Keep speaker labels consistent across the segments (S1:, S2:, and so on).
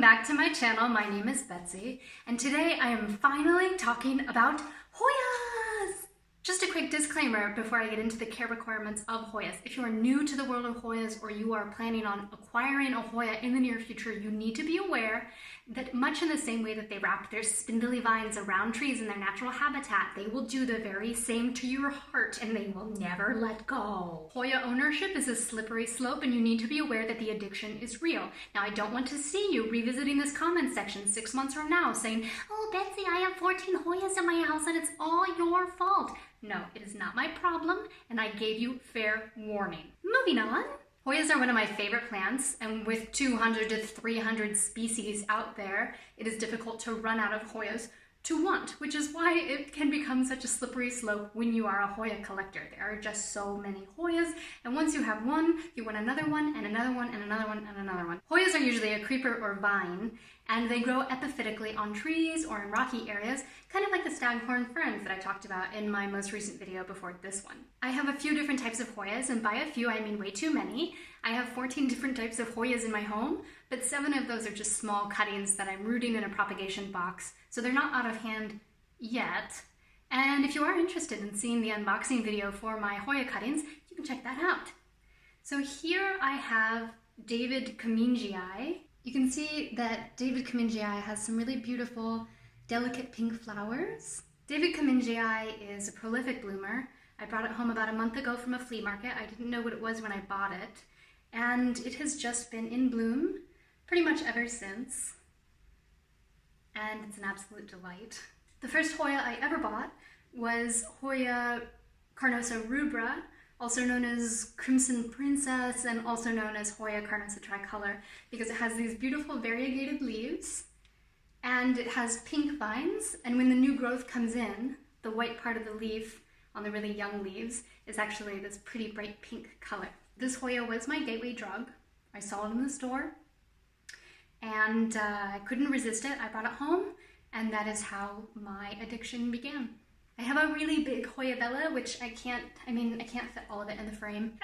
S1: back to my channel. My name is Betsy, and today I am finally talking about Hoyas! Just a quick disclaimer before I get into the care requirements of Hoyas. If you are new to the world of Hoyas or you are planning on acquiring a Hoya in the near future, you need to be aware that much in the same way that they wrap their spindly vines around trees in their natural habitat, they will do the very same to your heart and they will never let go. Hoya ownership is a slippery slope and you need to be aware that the addiction is real. Now, I don't want to see you revisiting this comment section 6 months from now saying, "Oh, Betsy, I have 14 Hoyas in my house and it's all your fault." No, it is not my problem, and I gave you fair warning. Moving on. Hoyas are one of my favorite plants, and with 200 to 300 species out there, it is difficult to run out of Hoyas to want, which is why it can become such a slippery slope when you are a Hoya collector. There are just so many Hoyas, and once you have one, you want another one, and another one, and another one, and another one. Hoyas are usually a creeper or vine, and they grow epiphytically on trees or in rocky areas, kind of like the staghorn ferns that I talked about in my most recent video before this one. I have a few different types of Hoyas, and by a few I mean way too many. I have 14 different types of Hoyas in my home, but 7 of those are just small cuttings that I'm rooting in a propagation box, so they're not out of hand yet. And if you are interested in seeing the unboxing video for my Hoya cuttings, you can check that out. So here I have David Kamingii. You can see that David Kamingii has some really beautiful, delicate pink flowers. David Kamingii is a prolific bloomer. I brought it home about a month ago from a flea market. I didn't know what it was when I bought it. And it has just been in bloom pretty much ever since. And it's an absolute delight. The first Hoya I ever bought was Hoya carnosa rubra, also known as Crimson Princess and also known as Hoya carnosa tricolor, because it has these beautiful variegated leaves and it has pink vines, and when the new growth comes in, the white part of the leaf on the really young leaves is actually this pretty bright pink color. This Hoya was my gateway drug. I saw it in the store and I couldn't resist it. I brought it home and that is how my addiction began. I have a really big Hoya Bella, which I can't fit all of it in the frame.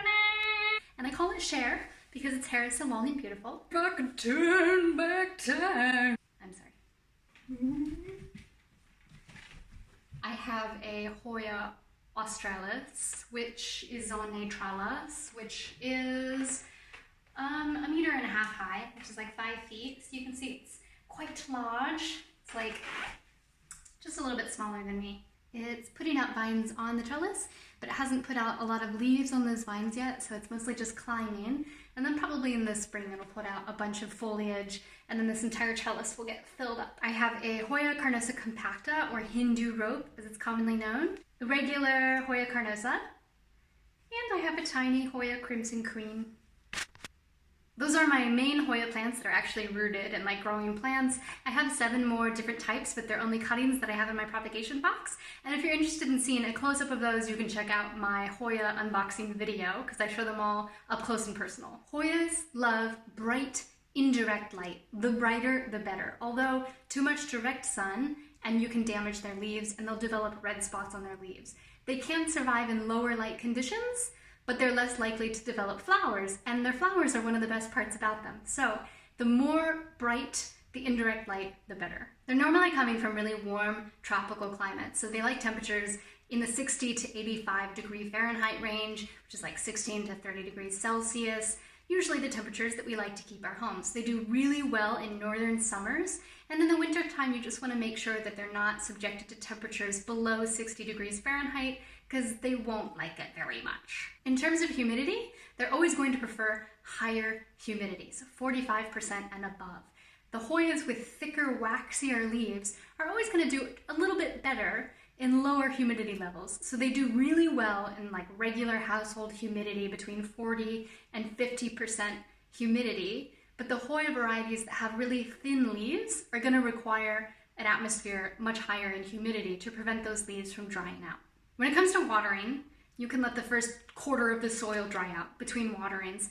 S1: And I call it Cher because its hair is so long and beautiful. If I could turn back time. I'm sorry. I have a Hoya australis, which is on a trellis, which is 1.5 meters high, which is like 5 feet. So you can see it's quite large. It's like just a little bit smaller than me. It's putting out vines on the trellis, but it hasn't put out a lot of leaves on those vines yet, so it's mostly just climbing. And then probably in the spring it'll put out a bunch of foliage, and then this entire trellis will get filled up. I have a Hoya carnosa compacta, or Hindu rope as it's commonly known, the regular Hoya carnosa, and I have a tiny Hoya crimson queen. Those are my main Hoya plants that are actually rooted and like growing plants. I have 7 more different types, but they're only cuttings that I have in my propagation box. And if you're interested in seeing a close-up of those, you can check out my Hoya unboxing video because I show them all up close and personal. Hoyas love bright, indirect light. The brighter, the better. Although too much direct sun and you can damage their leaves and they'll develop red spots on their leaves. They can survive in lower light conditions, but they're less likely to develop flowers, and their flowers are one of the best parts about them. So the more bright the indirect light, the better. They're normally coming from really warm tropical climates, so they like temperatures in the 60 to 85 degree Fahrenheit range, which is like 16 to 30 degrees Celsius, usually the temperatures that we like to keep our homes. They do really well in northern summers, and in the winter time you just want to make sure that they're not subjected to temperatures below 60 degrees Fahrenheit, because they won't like it very much. In terms of humidity, they're always going to prefer higher humidity, so 45% and above. The Hoyas with thicker, waxier leaves are always going to do a little bit better in lower humidity levels. So they do really well in like regular household humidity between 40 and 50% humidity, but the Hoya varieties that have really thin leaves are going to require an atmosphere much higher in humidity to prevent those leaves from drying out. When it comes to watering, you can let the first quarter of the soil dry out between waterings.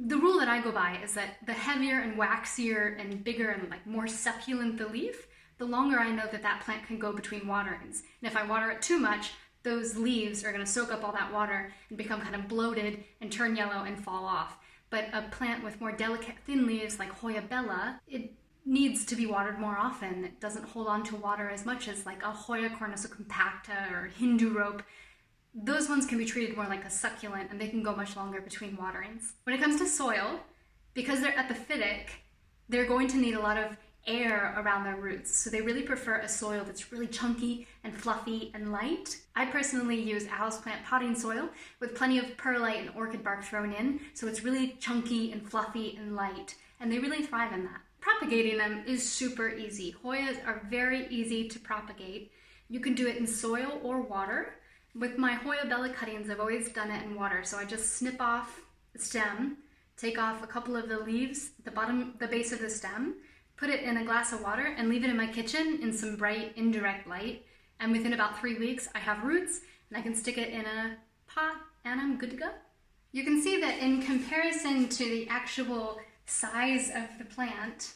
S1: The rule that I go by is that the heavier and waxier and bigger and like more succulent the leaf, the longer I know that that plant can go between waterings. And if I water it too much, those leaves are going to soak up all that water and become kind of bloated and turn yellow and fall off. but a plant with more delicate thin leaves like Hoya bella, it needs to be watered more often. It doesn't hold on to water as much as like a Hoya cornusa compacta or Hindu rope. Those ones can be treated more like a succulent, and they can go much longer between waterings. When it comes to soil, because they're epiphytic, they're going to need a lot of air around their roots. So they really prefer a soil that's really chunky and fluffy and light. I personally use a houseplant potting soil with plenty of perlite and orchid bark thrown in. So it's really chunky and fluffy and light, and they really thrive in that. Propagating them is super easy. Hoyas are very easy to propagate. You can do it in soil or water. With my Hoya bella cuttings, I've always done it in water. So I just snip off the stem, take off a couple of the leaves, the base of the stem, put it in a glass of water, and leave it in my kitchen in some bright indirect light. And within about 3 weeks, I have roots, and I can stick it in a pot, and I'm good to go. You can see that in comparison to the actual size of the plant,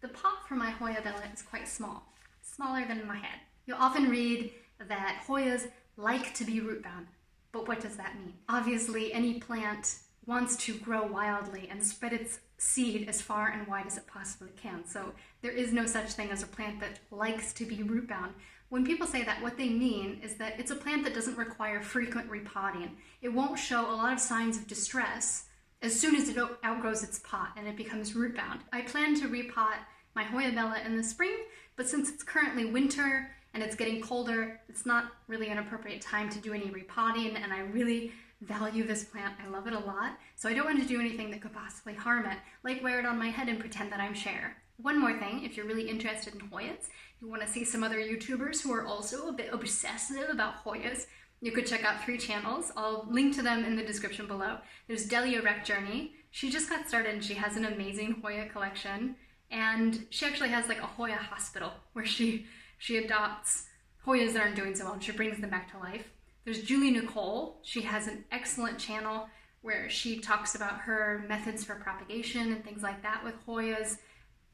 S1: the pot for my Hoya bella is quite small, smaller than my head. You'll often read that Hoyas like to be root bound, but what does that mean? Obviously, any plant wants to grow wildly and spread its seed as far and wide as it possibly can. So there is no such thing as a plant that likes to be root bound. When people say that, what they mean is that it's a plant that doesn't require frequent repotting. It won't show a lot of signs of distress as soon as it outgrows its pot and it becomes root bound. I plan to repot my Hoya bella in the spring, but since it's currently winter and it's getting colder, it's not really an appropriate time to do any repotting, and I really value this plant. I love it a lot, so I don't want to do anything that could possibly harm it, like wear it on my head and pretend that I'm Cher. One more thing, if you're really interested in Hoyas, you want to see some other YouTubers who are also a bit obsessive about Hoyas, you could check out 3 channels. I'll link to them in the description below. There's Delia Regjourney. She just got started and she has an amazing Hoya collection, and she actually has like a Hoya hospital where she adopts Hoyas that aren't doing so well and she brings them back to life. There's Nicole. She has an excellent channel where she talks about her methods for propagation and things like that with Hoyas.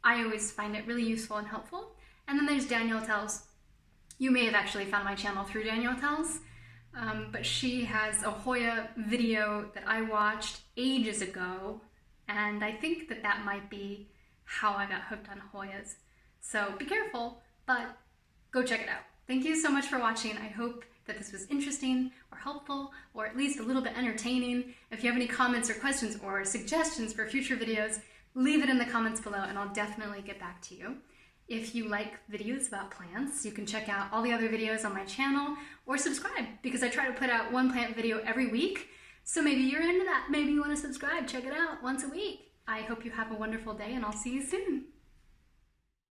S1: I always find it really useful and helpful. And then there's Danielle Tells. You may have actually found my channel through Danielle Tells, but she has a Hoya video that I watched ages ago, and I think that might be how I got hooked on Hoyas. So be careful, but go check it out. Thank you so much for watching. I hope that this was interesting or helpful, or at least a little bit entertaining. If you have any comments or questions or suggestions for future videos, leave it in the comments below and I'll definitely get back to you. If you like videos about plants, you can check out all the other videos on my channel or subscribe, because I try to put out one plant video every week. So maybe you're into that. Maybe you want to subscribe. Check it out once a week. I hope you have a wonderful day and I'll see you soon.